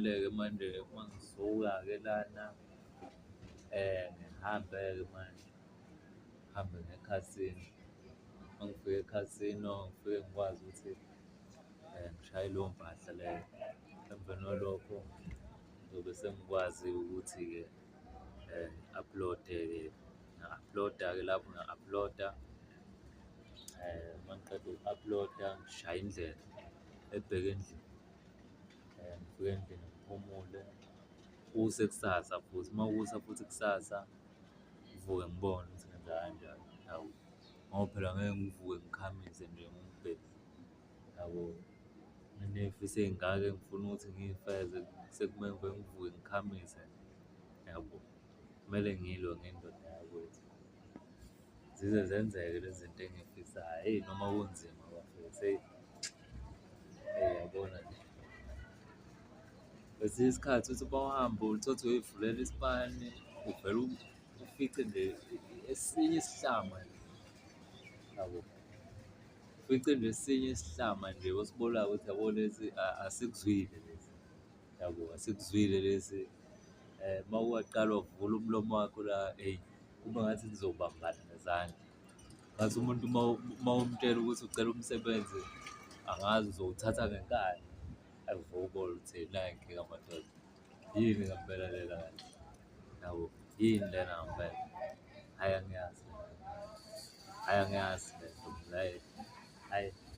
Leke manje uma ngisuka-ke lana ngihambe-ke manje, ngihambe ngekhasini. Uma ngifika ekhasino, ngifike ngikwazi ukuthi ngishaye leyo mpahla leyo. Emveni kwalokho ngizobe sengikwazi ukuthi-ke ngi-upload-e-ke, ngi-upload-a-ke lapho ngi-upload-a. Uma ngiqeda uku-upload-a ngishaye indlela ebheke endlini. Ngifike endlini ngiphumule kusekusasa futhi. Uma kusa futhi kusasa ngivuke ngibone ukuthi ngenza kanjani, yabo. Ngoba phela angeke ngivuke ngikhamise nje ngingubheki, yabo. Nginefiso ey'ngaka engifuna ukuthi ngiy'feze, sekumele ngivuke ngikhamise, yabo. Kumele ngilwe ngiyindoda yakwethu, zize zenzeke lezi zinto engiy'fisayo. Hheyi, noma kunzima bafethu, hheyi, uyabona nje. Kwesinye isikhathi uthi uma uhamba uthole ukuthi uyay'vulela isipani, uvele ufice nje esinye isihlama nje, yabo. Ufice nje esinye isihlama nje osibonayo ukuthi yabo lesi asikuzwile lesi, yabo, asikuzwile lesi. Uma waqala wavula umlomo wakho la, eyi, kube ngathi nizobambana nezandla. Ngathi umuntu uma umtshela ukuthi ucela umsebenzi, angazi uzowuthatha ngenkani. Ayi uvele ubone ukuthi nayi inkinga madoda. Yini ngampela lena kanti, yabo, yini lena ngampela? Hhayi, angiyazi, hhayi, angiyazi le nto, hhayi, hhayi.